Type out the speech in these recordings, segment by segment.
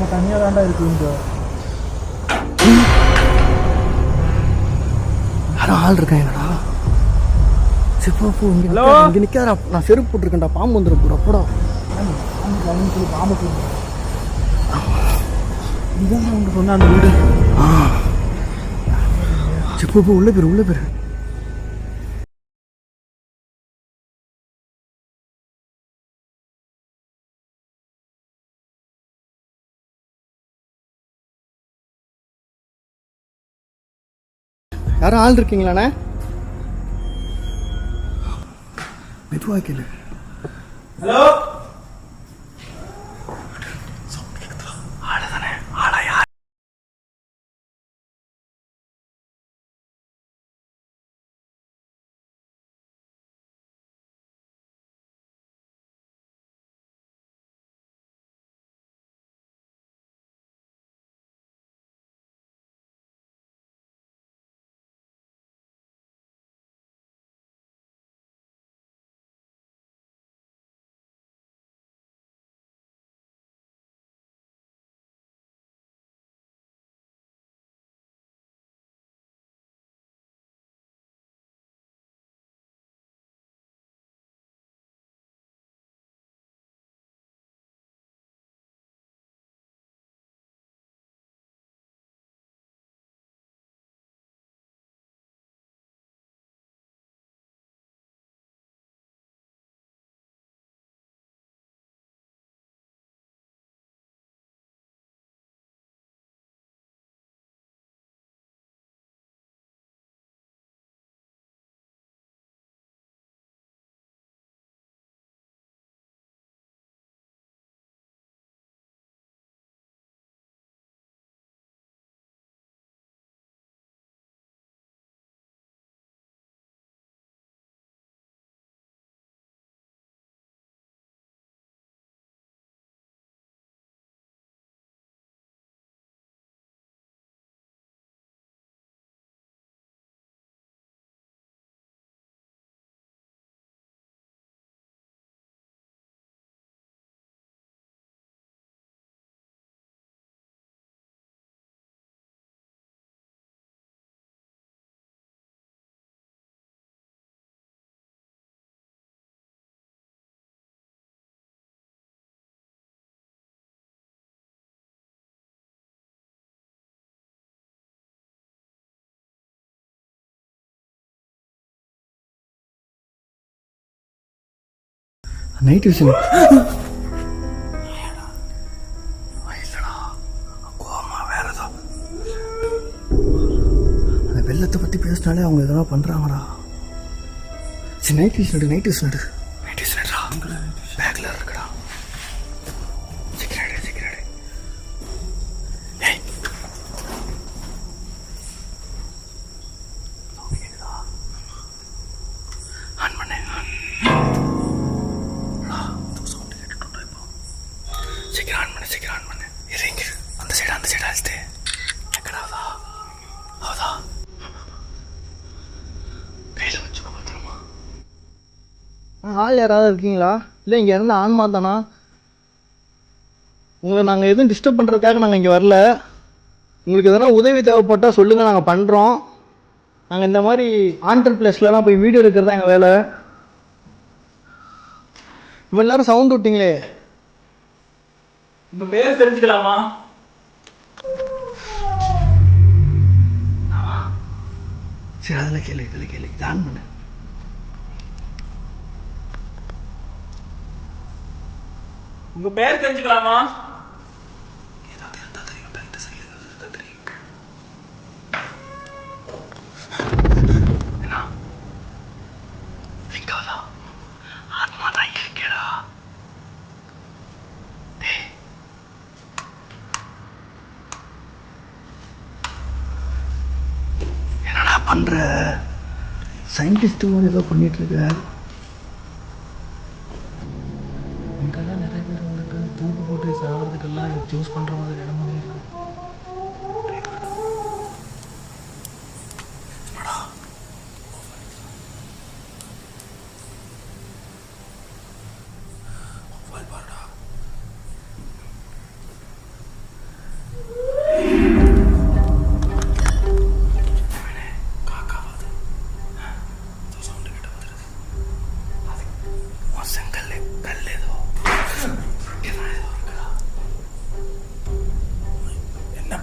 நம்ம தனியாக தாண்டா இருக்குங்க. யாரும் ஆள் இருக்கேன் என்னடா? சரி போ இங்கே நிற்காதா? நான் செருப்பு போட்டிருக்கேன்டா, பாம்பு வந்துடும் போடா போடா. பாம்பு சொல்லி பாம்பு சொல்லி இதான் அவங்க சொன்ன அந்த வீடு. சரி போ உள்ளே பேர். யாரும் ஆள் இருக்கீங்களாண்ணே? மெதுவா கேளு. ஹலோ, ஆளு தானே? ஆளா யார்? நைட் விஷயம் கோமா வேற ஏதோ. அந்த வெள்ளத்தை பற்றி பேசினாலே அவங்க எதனா பண்ணுறாங்கடா. சரி நைட் விஷயம் நடு பேக்கில் இருக்குடா. சீக்கிரம் ஏய் ஆன் பண்ணு. சீக்கிரம் ஆன் பண்ணு. இறங்கி அந்த சைடு அழுத்து. எக்கடாவதா அவதா கையில் வச்சுக்கோ பத்திரமா. ஆள் யாராவது இருக்கீங்களா? இல்லை இங்கே இருந்து ஆன்மா தானா? உங்களை நாங்கள் எதுவும் டிஸ்டர்ப் பண்ணுறதுக்காக நாங்கள் இங்கே வரல. உங்களுக்கு எதனா உதவி தேவைப்பட்டால் சொல்லுங்கள், நாங்கள் பண்ணுறோம். நாங்கள் இந்த மாதிரி ஆண்டர் பிளேஸ்லலாம் போய் வீடியோ எடுக்கிறது தான் எங்கள் வேலை. இவ்வளோ நேரம் சவுண்ட் விட்டிங்களே, உங்க பேர் தெரிஞ்சுக்கலாமா? சரி அதில் கேளு ஆன் பண்ணு. உங்க பேர் தெரிஞ்சுக்கலாமா? என்னடா பண்ற? சயின்டிஸ்ட் மாதிரி ஏதோ பண்ணிட்டு இருக்க. இங்கெல்லாம் நிறைய பேர் வந்துட்டு தூக்கு போட்டு சாகிறதுக்கெல்லாம் சூஸ் பண்ணுற மாதிரி இடமே இருக்கு.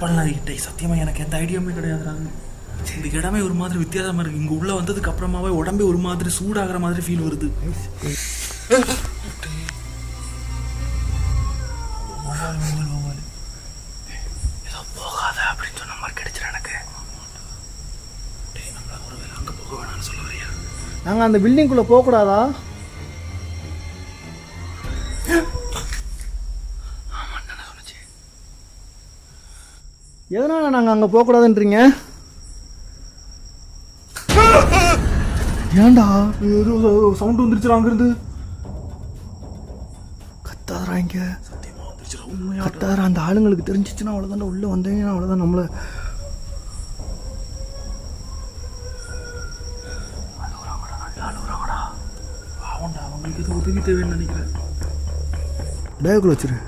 பண்ணலாம் சத்தியமாக எனக்கு எந்த ஐடியாவுமே கிடையாதுறாங்க. இந்த இடமே ஒரு மாதிரி வித்தியாசமாக இருக்குது. இங்கே உள்ளே வந்ததுக்கு அப்புறமாவே உடம்பே ஒரு மாதிரி சூடாகிற மாதிரி ஃபீல் வருது. ஏதோ போகாத அப்படின்னு சொன்ன மாதிரி கிடைச்சிட எனக்கு. நம்மள ஒரு வேலை அங்கே போக வேணாம்னு சொல்ல வரையா? நாங்கள் அந்த பில்டிங்குள்ளே போகக்கூடாதா? எதனால் நாங்கள் அங்கே போகக்கூடாதுன்றீங்க? ஏன்டா ஏதோ சவுண்ட் வந்துருச்சு அங்கிருந்து. கத்தாதரா இங்கே சத்தியமாக வந்துருச்சு உண்மையாக கத்தாதரா. அந்த ஆளுங்களுக்கு தெரிஞ்சிச்சுன்னா அவ்வளோதான், உள்ளே வந்தீங்கன்னா அவ்வளோதான். நம்மளை ஆமாண்டா, அவங்களுக்கு எது உதவி தேவைன்னு நினைக்கிறேன். பேக்குள்ள வச்சிரு,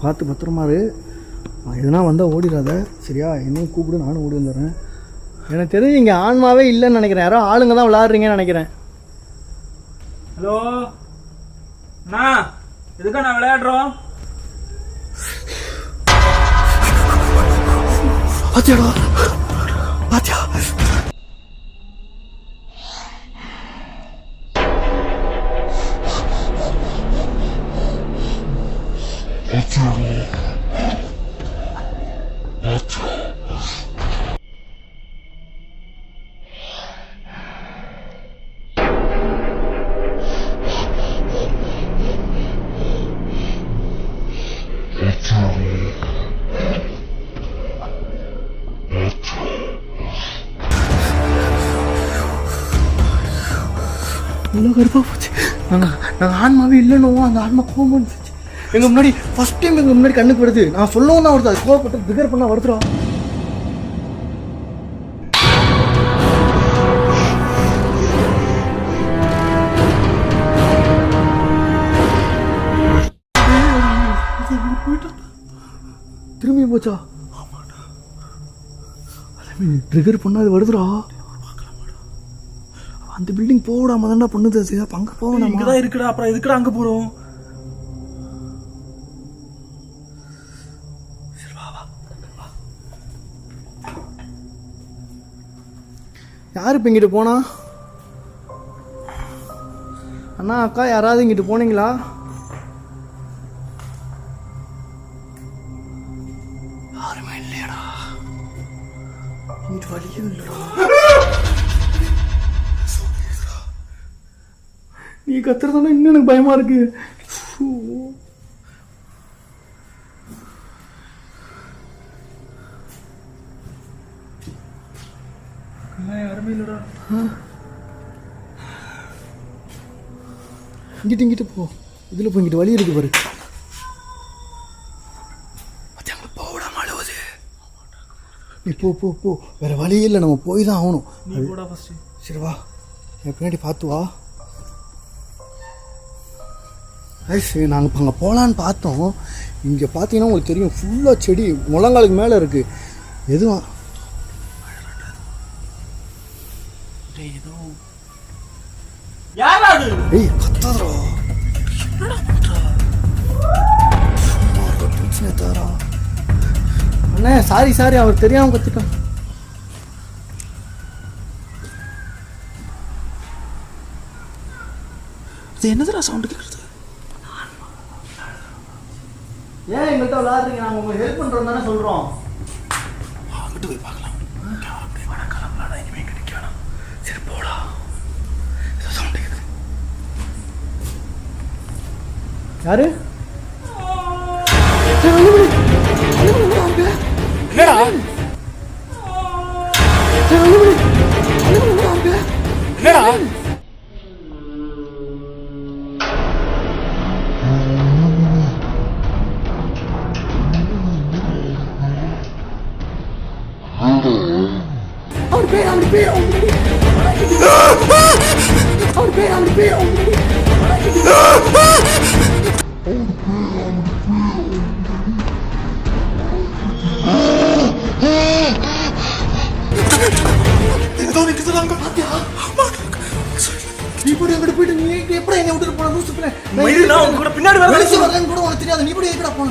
பார்த்து பத்திரமாரு. எதுனா வந்தால் ஓடிடாத சரியா? என்னையும் கூப்பிடு, நானும் ஓடி வந்துடுறேன். எனக்கு தெரிஞ்சு இங்கே ஆன்மாவே இல்லைன்னு நினைக்கிறேன். யாரோ ஆளுங்க தான் விளாட்றீங்கன்னு நினைக்கிறேன். ஹலோ அண்ணா, எதுக்கா நான் விளையாடுறோம்? பாத்தியாடா பாத்தியா? இவ்வளோ கருப்பாக போச்சு. நாங்கள் ஆன்மாவே இல்லைன்னு அந்த ஆன்மா கோவம் வந்துச்சு. எங்கள் முன்னாடி ஃபஸ்ட் டைம் எங்கள் முன்னாடி கண்ணுக்கு வருது. நான் சொல்லவும் தான் வருது. அது கோவப்பட்டு பிகர் பண்ணால் வருதுடும். திரும்பி போச்சா? ட்ரிகர் பண்ணா அது வருதுடா. அந்த பில்டிங் போடாம தான்டா பண்ணுது. அது அங்கே போகணும். இங்கே தான் இருக்குடா, அப்புறம் எதுக்குடா அங்கே போகிறோம்? யார் இப்போ இங்கிட்டு போனா? அண்ணா அக்கா யாராவது இங்கிட்டு போனீங்களா? யாருமே இல்லையடா. இங்கிட்டு வழியும் இல்லடா. நீ கத்துறதானே இன்னும் எனக்கு பயமா இருக்கு. யாருமே இல்லடா. இங்கிட்டு போ. இதுல போ, இங்கிட்டு வழி இருக்கு பாரு. போடாம அழுவுது. நீ போ போ போ, வேற வழி இல்லை, நம்ம போய் தான் ஆகணும். நீ போடா ஃபர்ஸ்ட். சரி வா, என் பின்னாடி பார்த்து வா. சரி, நாங்கள் இப்போ அங்கே போகலான்னு பார்த்தோம். இங்கே பார்த்தீங்கன்னா உங்களுக்கு தெரியும், ஃபுல்லாக செடி முழங்காலுக்கு மேலே இருக்குது. எதுவும் ஏய் கத்தாதரா. அண்ணே சாரி, அவர் தெரியாமல் கத்துட்டான். இது என்னதுடா சவுண்டு கேட்குறது? ஏன் எங்கள்கிட்ட விளாடுறீங்க? நாங்கள் உங்களுக்கு ஹெல்ப் பண்ணுறோம் தானே சொல்கிறோம். அங்கிட்டு போய் பார்க்கலாம். அப்படியே வேணா கிளம்பலாடா, இனிமேல் கிடைக்க வேணாம். சரி போடா. ஏதோ சவுண்டு கேட்குது. யாரு? என்னடா? என்னடா? போயிட்டு நீ எப்படி என்ன விட்டுட்டு போன? லூசு பிள்ளை. பின்னாடி கூட உனக்கு தெரியாது. நீ கூட எங்கடா போன?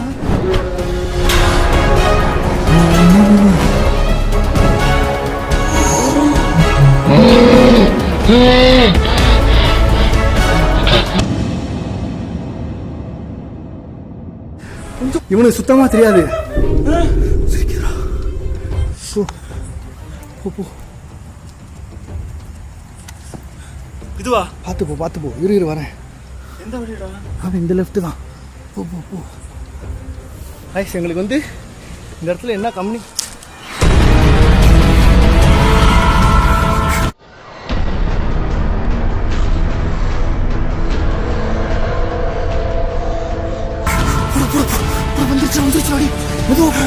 இவனுக்கு சுத்தமாக தெரியாது. சிரிக்குதுடா. போ போ போ. இதுவா? பார்த்து போ பார்த்து போ. இரு வரேன். எந்த வழிடா? அவன் இந்த லெஃப்ட்டு தான். போ போ போ. ஐஸ் எங்களுக்கு வந்து இந்த இடத்துல என்ன கம்பெனி வந்துருச்சு மெதுவா